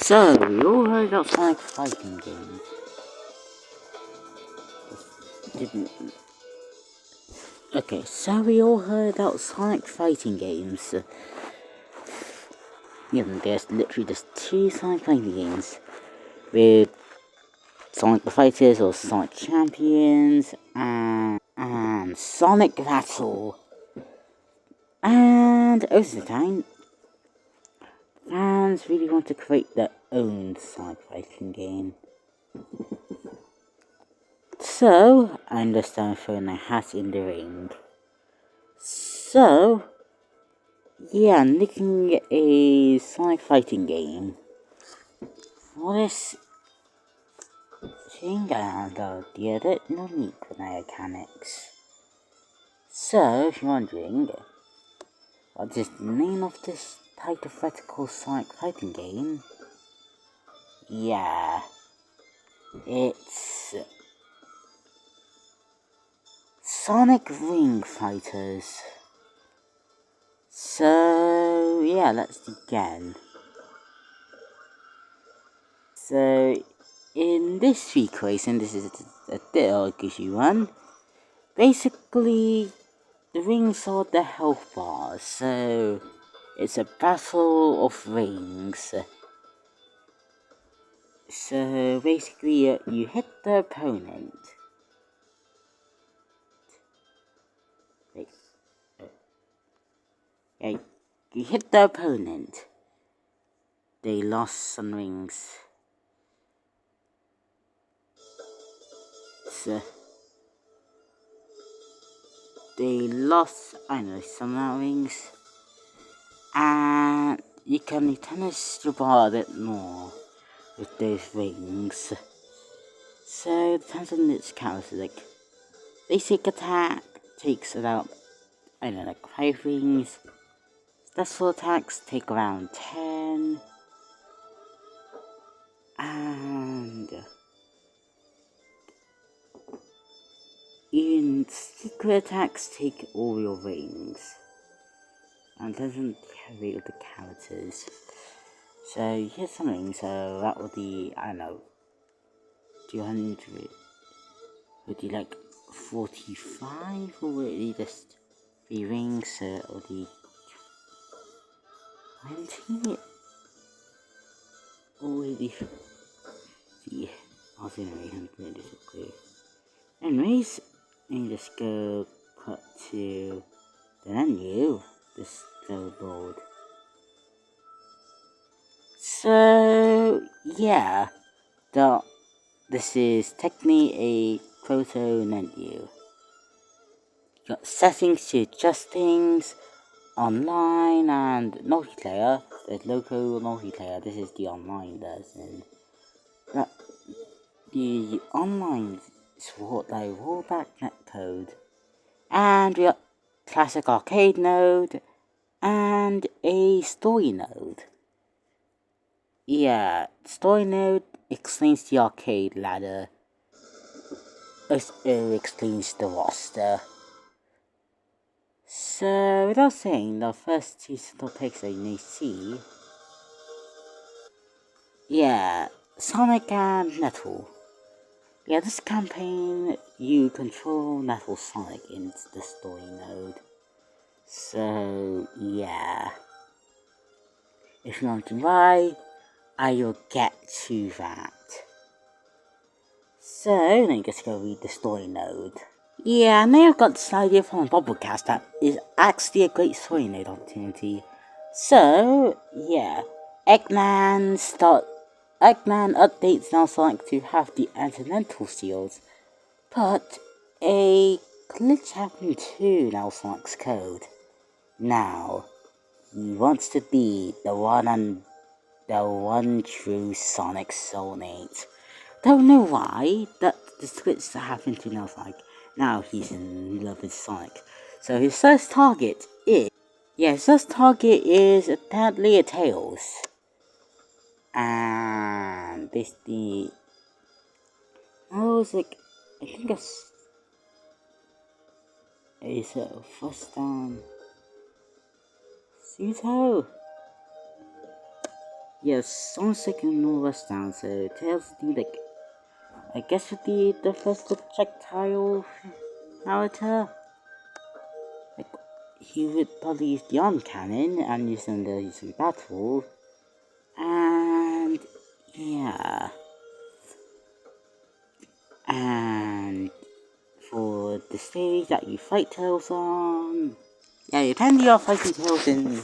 So, we all heard about Sonic fighting games. Didn't. Okay, so we all heard about Sonic fighting games. There's literally just two Sonic fighting games with Sonic the Fighters or Sonic Champions and Sonic Battle. And most of the time, fans really want to create their own Sonic fighting game. So, I'm just throwing my hat in the ring. So, yeah, I'm looking at a Sonic fighting game. For this thing, I downloaded no need for mechanics. So, if you're wondering, what is the name of this hypothetical Sonic fighting game? Yeah, it's Sonic Ring Fighters. So, yeah, let's begin. So, in this week's racing, this is a bit of a gushy one. Basically, the rings are the health bars, so it's a battle of rings. So basically, you hit the opponent. Yeah, you hit the opponent. They lost some rings. So they lost, some rings. And you can replenish your bar a bit more with those rings. So it depends on its character. Like, basic attack takes about, 5 rings. Special attacks take around 10. And even secret attacks take all your rings. And doesn't carry all the characters. So here's something, so that would be, 200. Would you like 45, or would it be just 3 rings? So it would be 20, or would it be 50? I'll say 800 is a clue. Anyways, let me just go cut to the menu, this board. So yeah, this is technically a photo menu. You got settings to adjust things, online and multiplayer. There's local multiplayer. This is the online version. But the online support like rollback netcode, and we got classic arcade mode and a story node. Yeah, story node explains the arcade ladder. It explains the roster. So, without saying, the first two simple picks that you may see. Yeah, Sonic and Nettle. Yeah, this campaign, you control Nettle Sonic in the story mode. So, yeah. If you want to why, I will get to that. So, let me just go read the story node. Yeah, I may have got this idea from a Bubblecast that is actually a great story node opportunity. So, yeah. Eggman updates now Sonic to have the Antinental Seals, but a glitch happened to now Sonic's code. Now, he wants to be the one true Sonic soulmate. Don't know why, that the glitch that happened to now Sonic. Now he's in love with Sonic. So his first target is apparently a Tails. And basically, I was like, I think it's a first down Suto. Yes, Sonic and all was down, so Tails the like I guess would be the first projectile character. Like he would probably use the arm cannon and use them to use in battle. And yeah. And for the stage that you fight Tails on, yeah, you tend to fighting Tails in,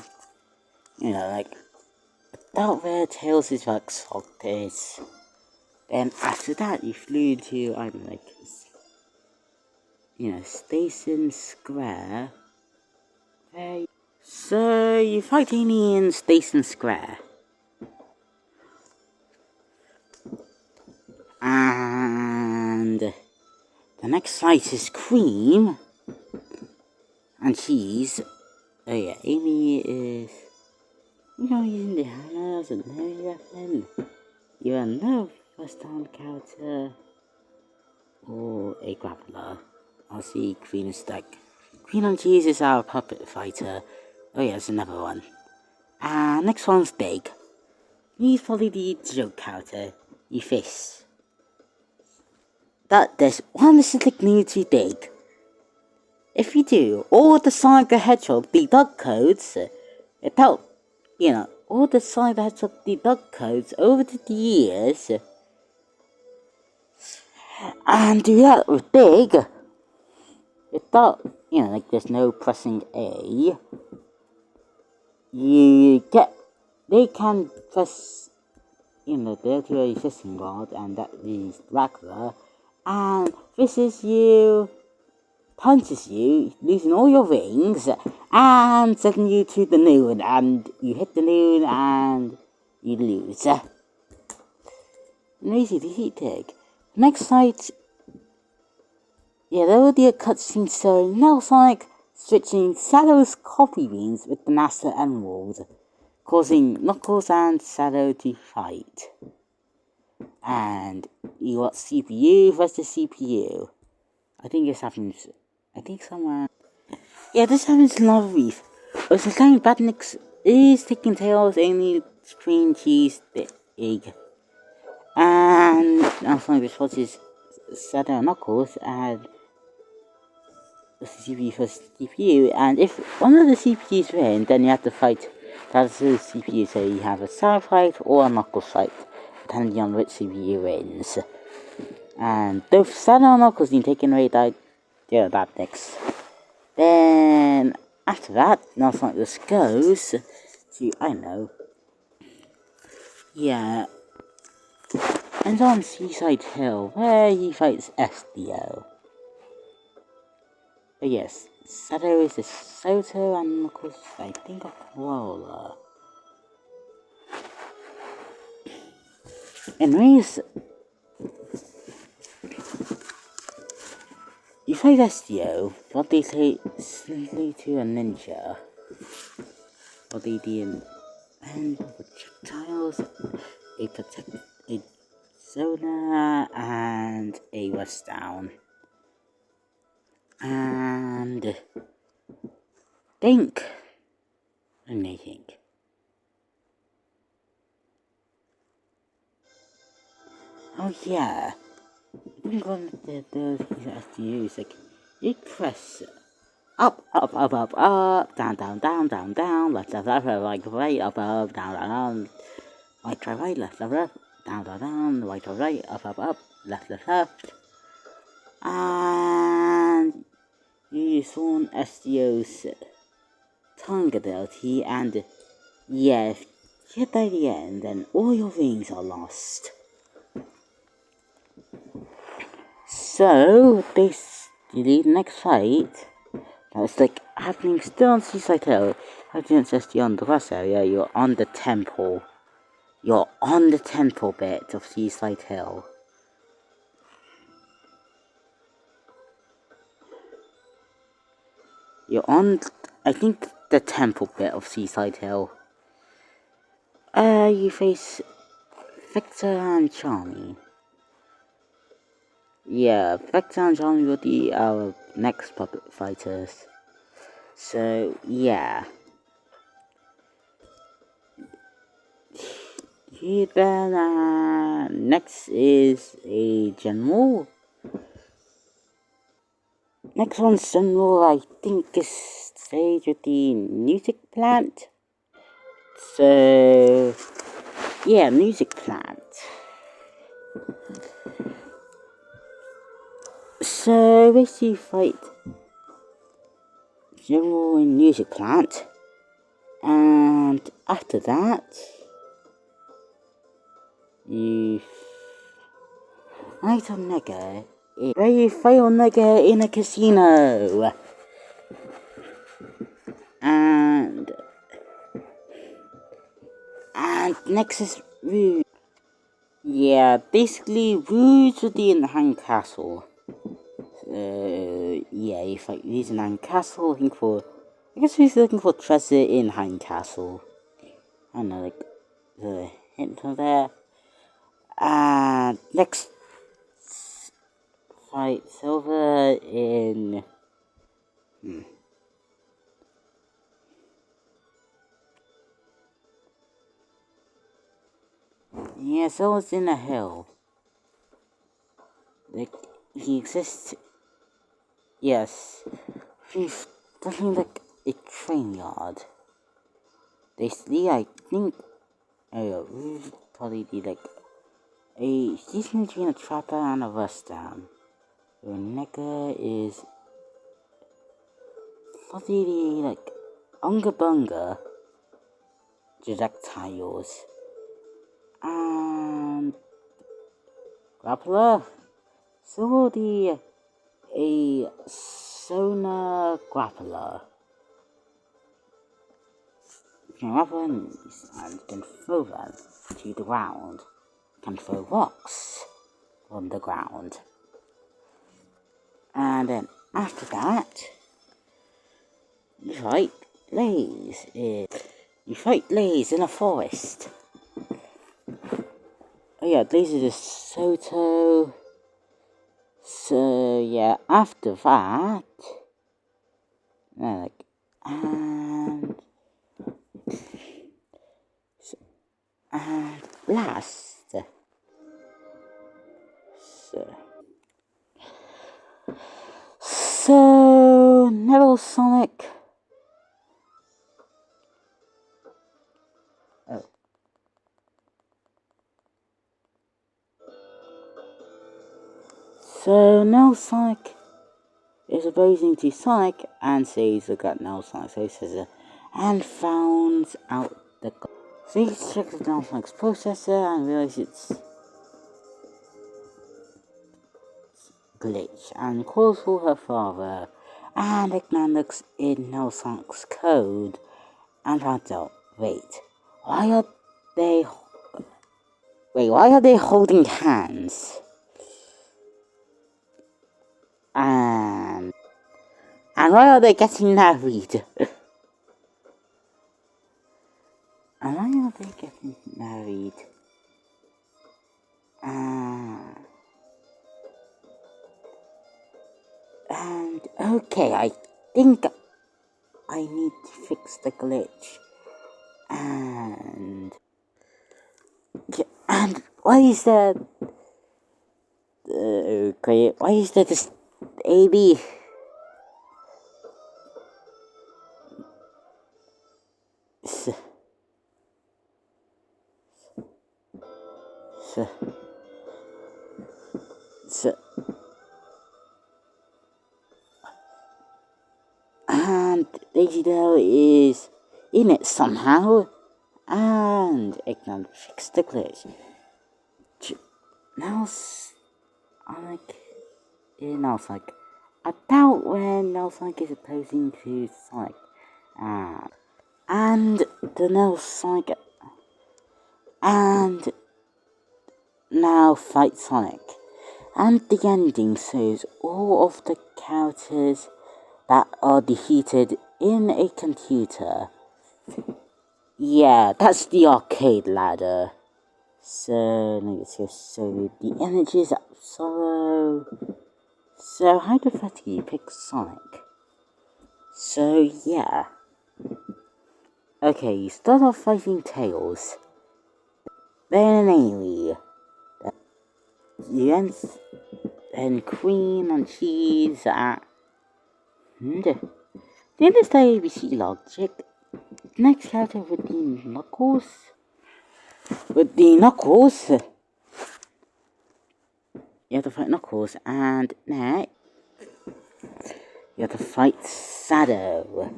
like out where Tails is like sockets. Then after that, you flew to I don't know, like Station Square. So you fighting in Station Square, and the next fight is Cream, and she's Amy is. Using the hammers and heavy weapon. You are no first-time character or a grappler. I'll see Queen and Stack. Queen and Cheese is our puppet fighter. Oh yeah, there's another one. Next one's Big. He's probably the joke character. You fish. But there's one specific need to dig. If you do all the Sonic the Hedgehog debug codes, about, all the Sonic the Hedgehog debug codes over the years, and do that with Big, without, like there's no pressing A, they can press, the LTO system rod, and that is Dracula, and this is you, punches you, losing all your rings, and sending you to the moon, and you hit the moon, and you lose. An easy defeat take. Next fight, there will be a cutscene showing now Sonic switching Shadow's coffee beans with the Master Emerald, causing Knuckles and Shadow to fight. And you got CPU versus CPU. I think this happens. I think somewhere. Yeah, this happens in Lava Reef. It's the same Badniks is taking Tails only cream cheese the egg. And also this watches Shadow Knuckles and the CPU for CPU, and if one of the CPUs win, then you have to fight the other CPU, so you have a Shadow fight or a Knuckles fight, depending on which CPU wins. And both Shadow and Knuckles being taken away by the Badniks. Then, after that, now Sonic just goes to, I don't know, and on Seaside Hill, where he fights SDO. But yes, Shadow is a Soto and Knuckles, I think, a Crawler. Anyways, you fight SDO, what they say simply to a ninja. What they do and projectiles, a soda, and a rush down. And think. And they think. Oh yeah. I think one of those SDUs, like, you press up, up, up, up, up, down, down, down, down, down, left, left, left, right, right, up, up, down, down, down, right, right, right, left, left, left, down, down, down, right, right, right, up, up, up, left, left, left. And you use one SDO's tongue ability, and yeah, if you get by the end, then all your rings are lost. So, the next fight, that's like happening still on Seaside Hill. I didn't just on the grass area, you're on the temple. You're on the temple bit of Seaside Hill. You're on, I think, the temple bit of Seaside Hill. You face Victor and Charmy. Yeah, Victor and Charmy will be our next puppet fighters. So, yeah. Then next is a general. Next one's general, I think, is stage with the music plant. So, yeah, music plant. So, basically, fight general and music plant. And after that, you fight Omega. Where you fight Omega in a casino. And next is Rouge. Yeah, basically Rouge would be in the Hang Castle. Yeah, you fight Rouge in Hang Castle, I guess he's looking for treasure in Hang Castle. I don't know, like, the hint of there. And next fight Silver in... Yeah, Silver's in a hill. Like, he exists... Yes. He's definitely like a train yard. Basically, I think... we should probably be like... She's between a trapper and a rusdown. Reneka is... Probably like... Unga Bunga. Projectiles. And... Grappler. So the... A... Sona Grappler. Can weapons and can throw them to the ground. Can throw rocks from the ground. And then after that, you fight Blaze. You fight Blaze in a forest. Oh yeah, Blaze is a Soto. So yeah, after that, like, and last. So Neville Sonic. Oh. So Neville Sonic is opposing to Sonic and says look at Neville Sonic. So he says and found out the. So he checks the Neville Sonic's processor and realizes it's glitch and calls for her father. And Eggman looks in Neville Sonic's code and finds out, why are they holding hands? And why are they getting married? And why are they getting married? And okay, I think I need to fix the glitch. And why is there? Okay, why is there this AB? And Daisy Dale is in it somehow, and Eggman fixed the glitch. Now it's like about when Sonic is opposing to Sonic, and the Sonic and now fight Sonic, and the ending shows all of the characters that are defeated in a computer. Yeah, that's the arcade ladder. So let's just show the images of Sorrow. So hypothetically, you pick Sonic. So yeah. Okay, you start off fighting Tails. Then anyway, and cream and cheese at the end of the ABC logic. Next character would be Knuckles. You have to fight Knuckles, and next you have to fight Shadow.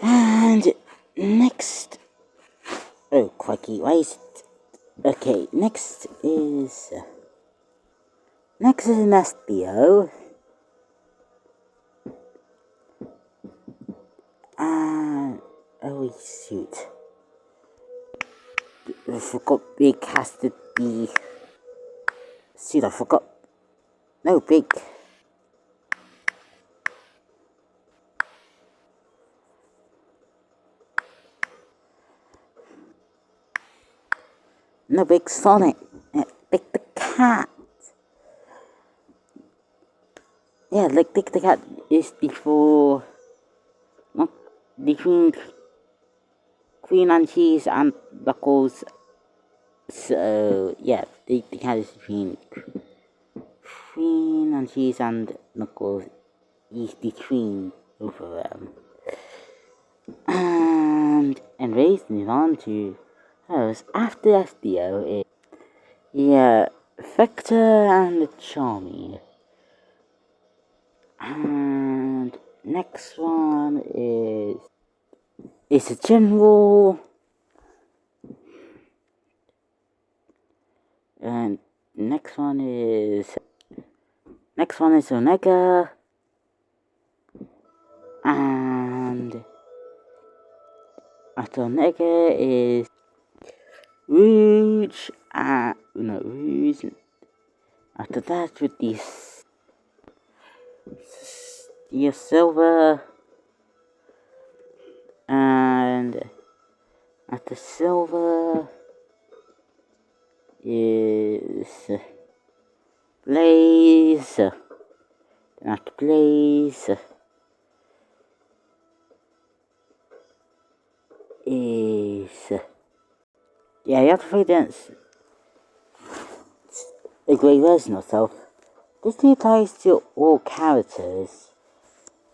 And next, oh crikey, why is it? Okay, next is an Espio. And oh shoot, I forgot Big has to be. Shoot, I forgot. No, Big. No, Big Sonic. Big the cat. Yeah, like Big the cat is before. Not between Queen and Cheese and Knuckles. So yeah, Big the cat is between Queen and Cheese and Knuckles. He's between both of them. And anyways, move on to after Espio is Vector and Charmy. And next one is a general. And next one is Omega. And after Omega is Rouge. No, Rouge. After that with the Silver. And after Silver is Blaze. Then after Blaze is you have to fight against a great version of self. This applies to all characters,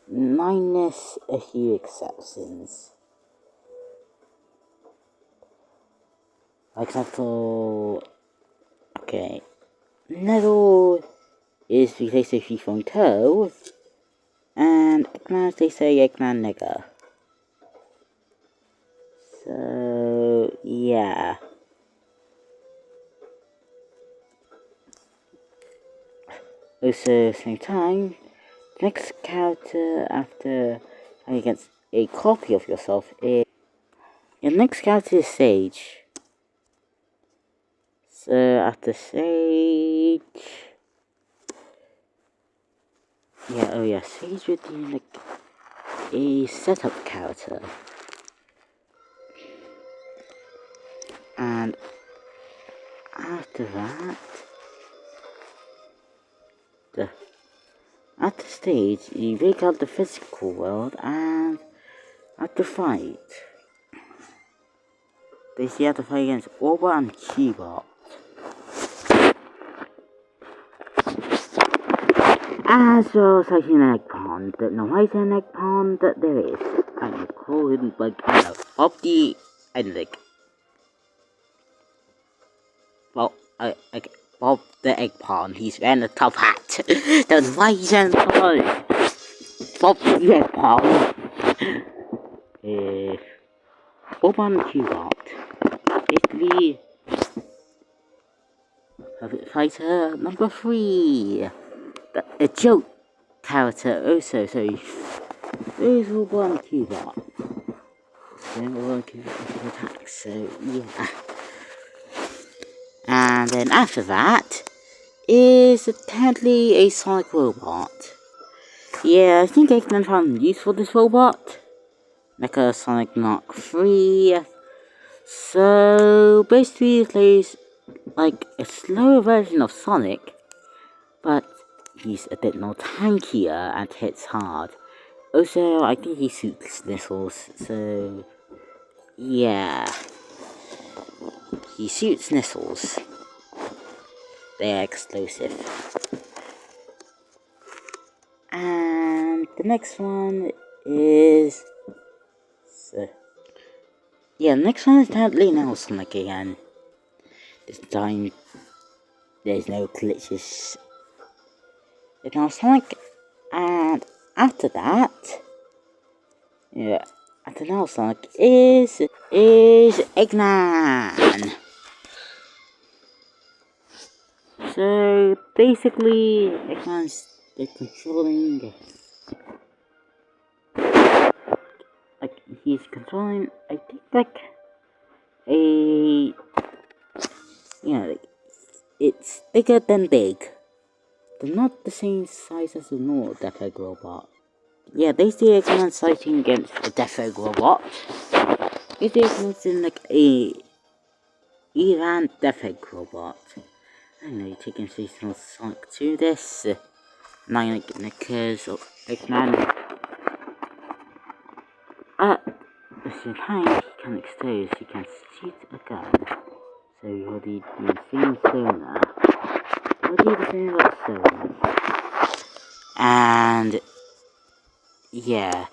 minus a few exceptions. For example, okay, Nettle is they say she's from Toe, and Eggman they say Eggman nigger. So yeah. Also, same time, next character after against a copy of yourself is your next character is Sage. So after Sage, Sage would be like a setup character, and after that, at the stage, you break out the physical world, and at the fight, basically you have to fight against Orba and Chibot. As well as like an egg pond, no, why is an egg pond? There is, and call him like, of the, and like, well, Bob the egg pond, he's wearing a top hat. Then why he's wearing a top hat? Bob the egg pond. Urban Cubot. Basically, fighter number 3. A joke character also, so there's Urban Cubot. Then Urban Cubot attacks, so yeah. And then after that is apparently a Sonic robot. Yeah, I think Eggman found use for this robot. Mecha Sonic Mark 3. So basically it plays like a slower version of Sonic, but he's a bit more tankier and hits hard. Also, I think he shoots missiles, so yeah. he shoots missiles. They are explosive. And the next one is... the next one is apparently now Sonic again. This time, there's no glitches. It's now Sonic, and after that, after now Sonic is Eggman. So basically, Eggman's controlling, he's controlling, I think, like a, it's bigger than big. They're not the same size as the normal Death Egg robot. Yeah, they see Eggman fighting against a Death Egg robot. It is in like a Iran Death Egg robot. I know you're taking seasonal Sonic to this. Nine Knickers or Eggman. At the same time, he can expose, he can shoot a gun. So you'll do the same sonar. You'll do the same about sonar. And yeah,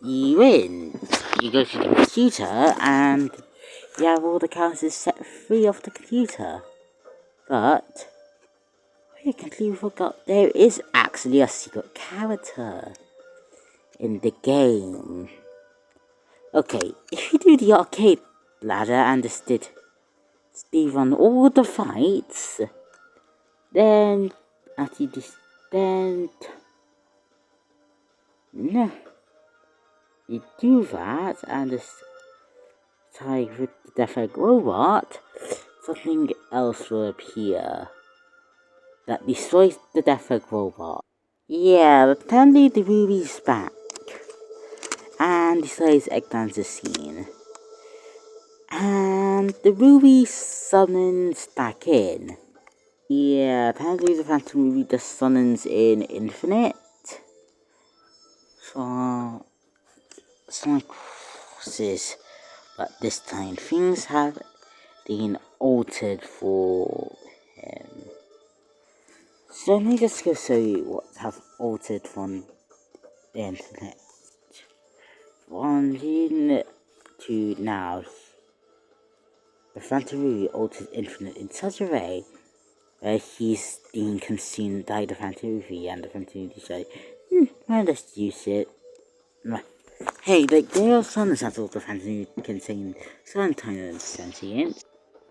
you win. You go to the computer and you have all the characters set free off the computer. But I completely forgot there is actually a secret character in the game. Okay, if you do the arcade ladder and just did Steve on all the fights, then after this, then no, you do that and just tie with the Death Egg robot, something else will appear that destroys the Death Egg robot. Yeah, apparently the Ruby's back and destroys Eggman's the scene. And the Ruby summons back in. Yeah, apparently the Phantom Ruby just summons in Infinite for Sonic Forces, but this time things have been altered for him. So let me just go show you what have altered from the Internet. From June to now, the Phantom Ruby altered Infinite in such a way where he's being consumed by the Phantom Ruby, and the Phantom Ruby say, I'll just use it. Hey, like, there are some examples of the Phantom Ruby contain sometimes sentient.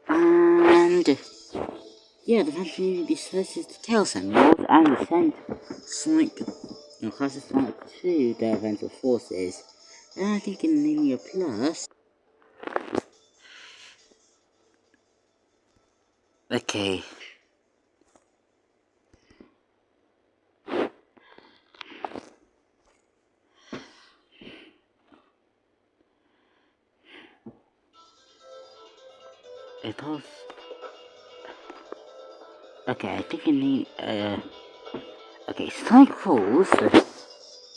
And yeah, the Phantom Ruby decides to kill Samuel and send Sonic, causes Sonic to the Eventual Forces. And I think in Linear Plus. Okay. It was. Okay, I think in the okay, Sonic falls,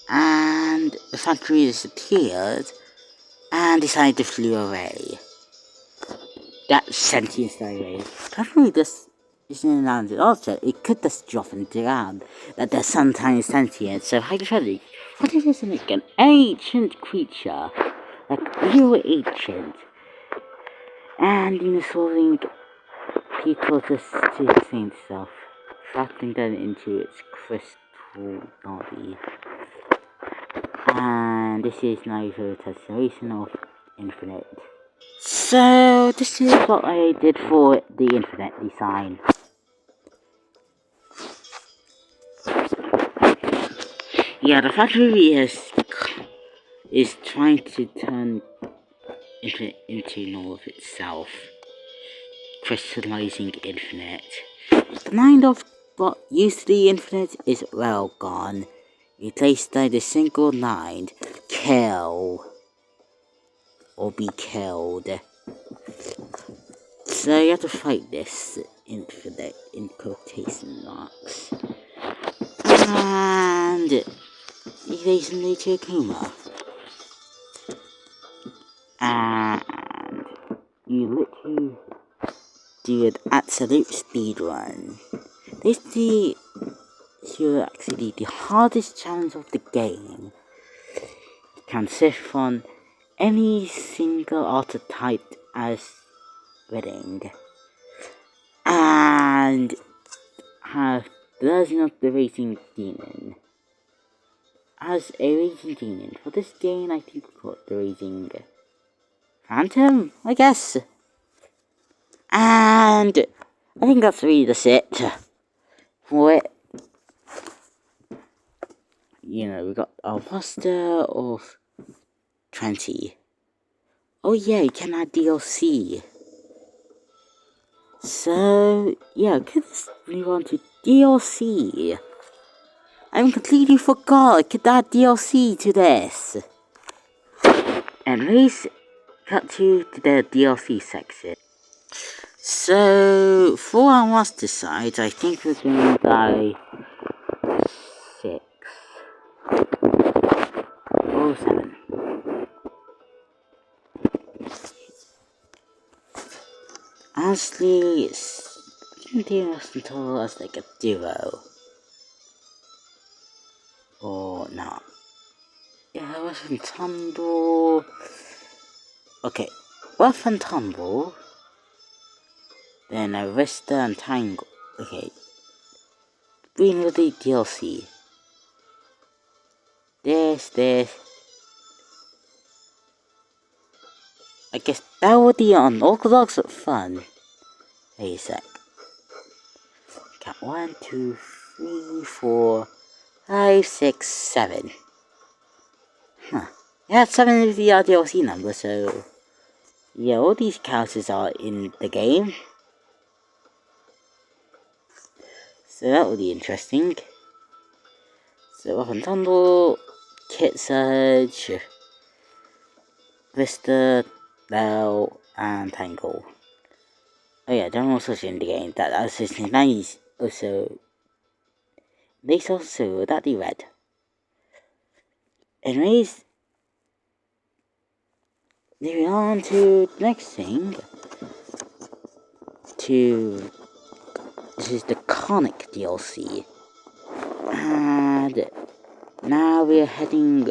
and the factory disappeared, and decided to flew away. That sentient away. Probably this isn't around it also. It could just drop into the ground. That they're sometimes sentient. So hypothetically, what if it's like an ancient creature, like real ancient, and solving people just to the same stuff, fracturing them into its crystal body. And this is now the restoration of Infinite. So this is what I did for the Infinite design. Yeah, the factory is trying to turn Infinite into more of itself, crystallizing Infinite. The mind of what used to be Infinite is well gone, replaced by the single mind, kill or be killed. So you have to fight this Infinite in quotation marks. And you basically to a coma. And you literally do an absolute speed run. This is actually the hardest challenge of the game. It consists on any single archetype as winning, and have version of the Raging Demon. As a Raging Demon, for this game I think we got the Raging Phantom, I guess. And I think that's really the set for it. You know, we got a roster of 20. Oh yeah, you can add DLC. So, yeah, let's move on to DLC. I completely forgot I could add DLC to this. Anyways, cut to the DLC section. So, for our master side, I think we're going to buy 6 or 7. Honestly, it's interesting as like a duo. Or not. Yeah, Rough and Tumble. Okay, Rough and Tumble. Then Arista and Tangle. Okay. Bring with the DLC. This. I guess that would be unorthodox but fun. Wait a sec. Got 1, 2, 3, 4, 5, 6, 7. Huh. Yeah, 7 is the DLC number, so yeah, all these characters are in the game. So that will be interesting. So Rough and Tumble, Kit Surge, Vista, Bell, and Tangle. Oh yeah, they're also in the game. That's his name. Also, they also that they read. Anyways, moving on to the next thing. This is the Conic DLC, and now we're heading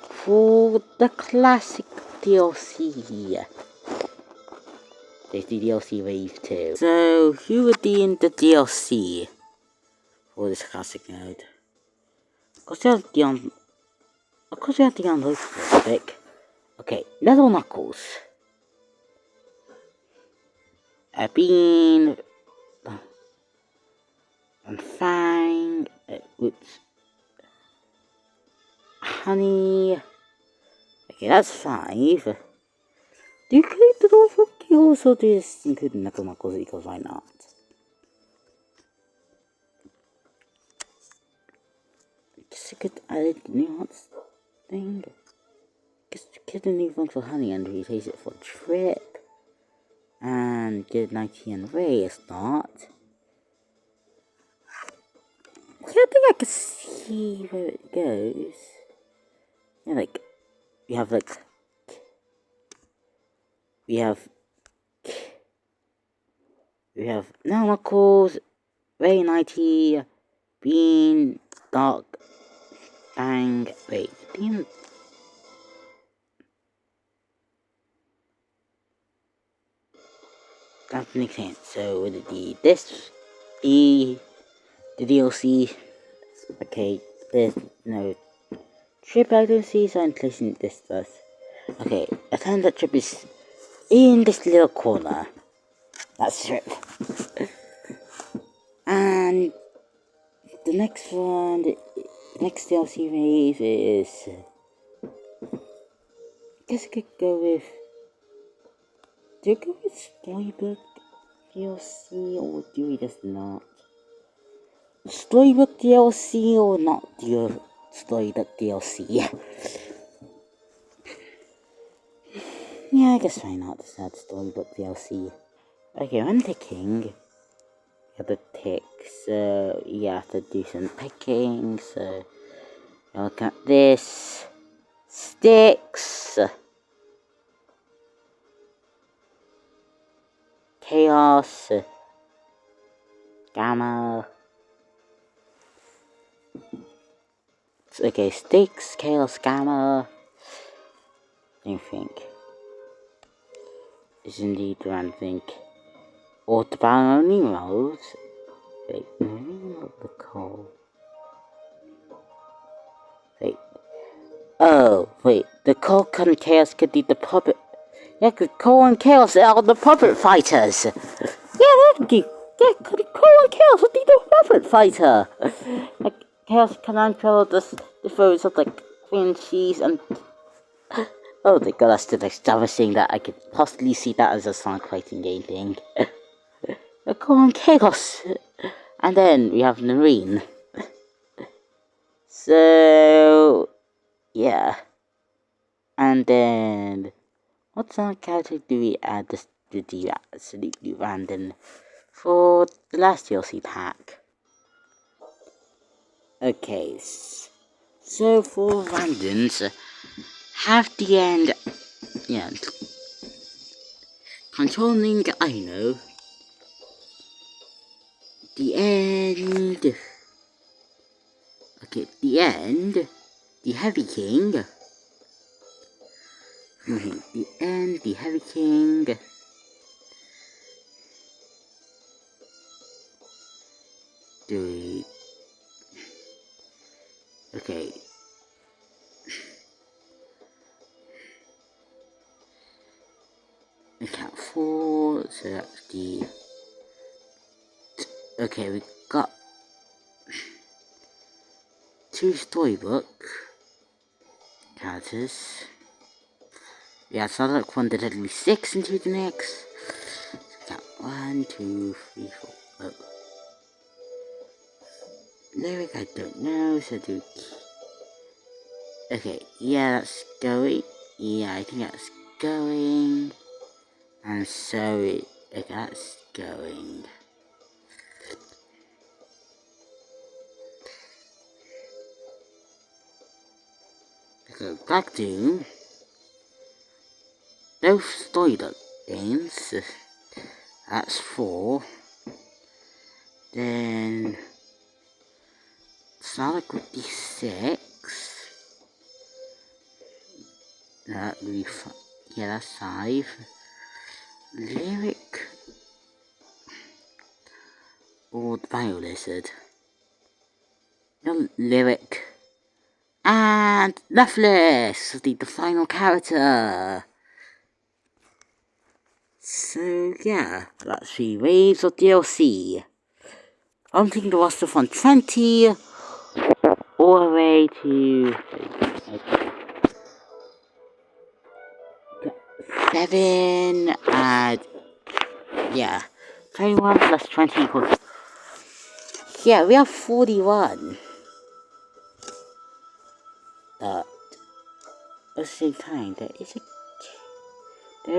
for the classic DLC. There's the DLC Wave 2. So, who would be in the DLC for this classic mode? Of course, you have the unlockable pick. Okay, Nether Knuckles. Bean. And Fang. Honey. Okay, that's 5. Do you include the Dolphin Kills or do you just include Nether Knuckles because why not? Guess I could add a nuance thing. Guess get a new one for Honey and replace it for Trip. And get 90 and Ray a start. Yeah, I think I can see where it goes. Yeah, like, we have now Knuckles, Ray 90, Bean, Dark, Bang, wait, Bean. That makes sense. So would it be this, the DLC? Okay, there's no Trip I don't see, so I'm placing this first. Okay, I turn that Trip is in this little corner. That's Trip. And the next one, the next DLC wave is. I guess I could go with. Do you go with Storybook DLC or do we just not? Storybook DLC or not do Storybook DLC? Yeah, I guess why not just add Storybook DLC. Okay, I'm picking. You have to pick, so you have to do some picking, so look at this. Sticks. Chaos, Gamma. Okay, Styx, Chaos, Gamma. I think is indeed the one thing. Or the only mode. Wait, the call. Wait. Oh, wait. The Cold and Chaos could be the puppet. Yeah, cause Cold and Chaos are the puppet fighters. Yeah, that'd be. Yeah, Cold and Chaos would be the puppet fighter. Like, Chaos can control the foes of like Queen Cheese and. Oh my god, that's the next thing that I could possibly see that as a Sonic fighting game thing. Cold and Chaos. And then we have Nareen. So, yeah. And then, what Sonic character do we add to the absolutely random for the last DLC pack? Okay, so for randoms, have the end, yeah, controlling Aino, the end, okay, the end, the Heavy King, the end, the Heavy King, okay. Account 4, so that's the. Okay, we got 2 storybook characters. Yeah, so like one that had 6 into the next. So got 1, 2, 3, 4. Oh. Lyric, I don't know, so do. Okay, yeah, that's going. Yeah, I think that's going. And so okay, that's going. Okay, back to those storybook games. That's 4. Then Sonic would be 6. That would be yeah, that's 5. Lyric or the Bio Lizard. No, Lyric. And Loveless, the final character. So yeah, that's 3 waves of DLC. I'm thinking the roster from 20 all the way to 7 and yeah, 21 plus 20 equals. Yeah, we have 41. But at the same time, there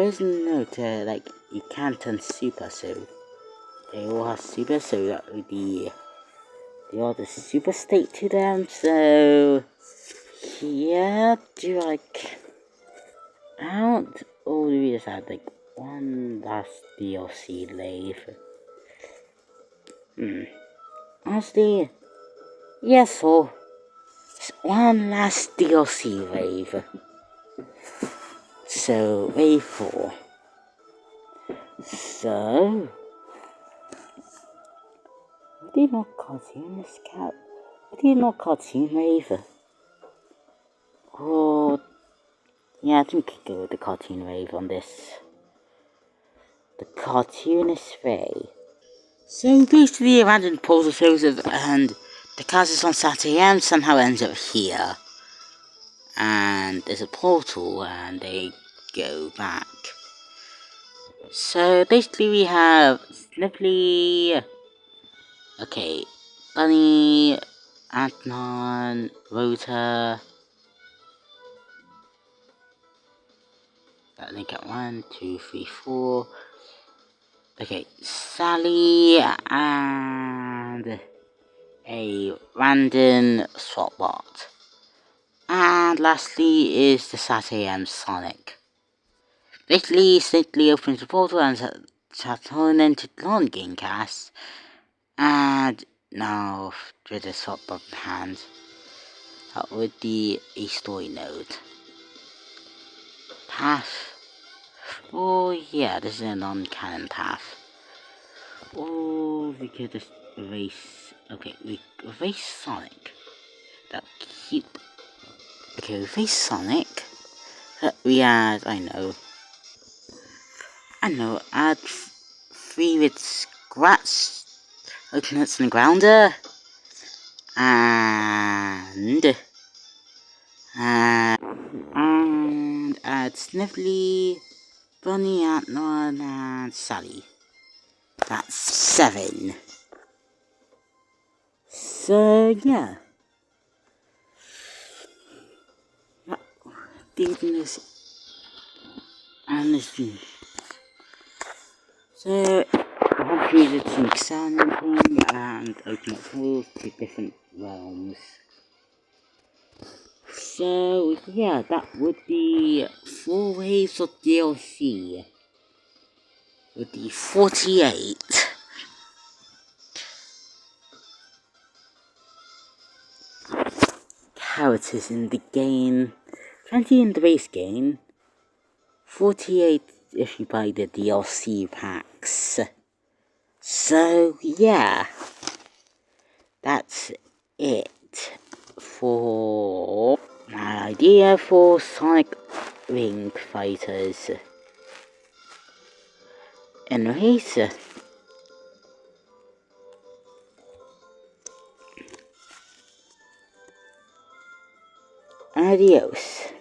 is no like you can't turn super, so they all have super, so that would be they are the super state to them. So yeah, do like out or do we just add like one last DLC lave? Honestly, yes, so one last DLC wave. So wave 4. So we did not cartoon this cat. We did not cartoon wave. Oh yeah, I think we could go with the cartoon wave on this. The cartoonist way. So basically, a random puzzle shows up, and the cast on Saturday and somehow ends up here. And there's a portal, and they go back. So basically, we have Snipply, okay, Bunny, Adnan, Rota. I think at 1, 2, 3, 4. Okay, Sally and a random swap bot. And lastly is the Saturday AM Sonic. Basically, simply opens the portal and Saturn entered Lawn Gamecast, and now with the swap button hand, that would be a story node. Path. Oh yeah, this is a non-canon path. Or we could just erase. Okay, we erase Sonic. That cute. Okay, erase Sonic. We add. I know. Add 3 with Scratch, Coconuts and Grounder, and add Sniffly, Bunny, Antler, and Sally. That's 7. So yeah, this and this. So I've created some exciting and open tools to different realms. So yeah, that would be 4 waves of DLC. Would be 48 characters in the game, 20 in the base game, 48 if you buy the DLC packs. So yeah, that's it for my idea for Sonic Ring Fighters. Anyways, adios.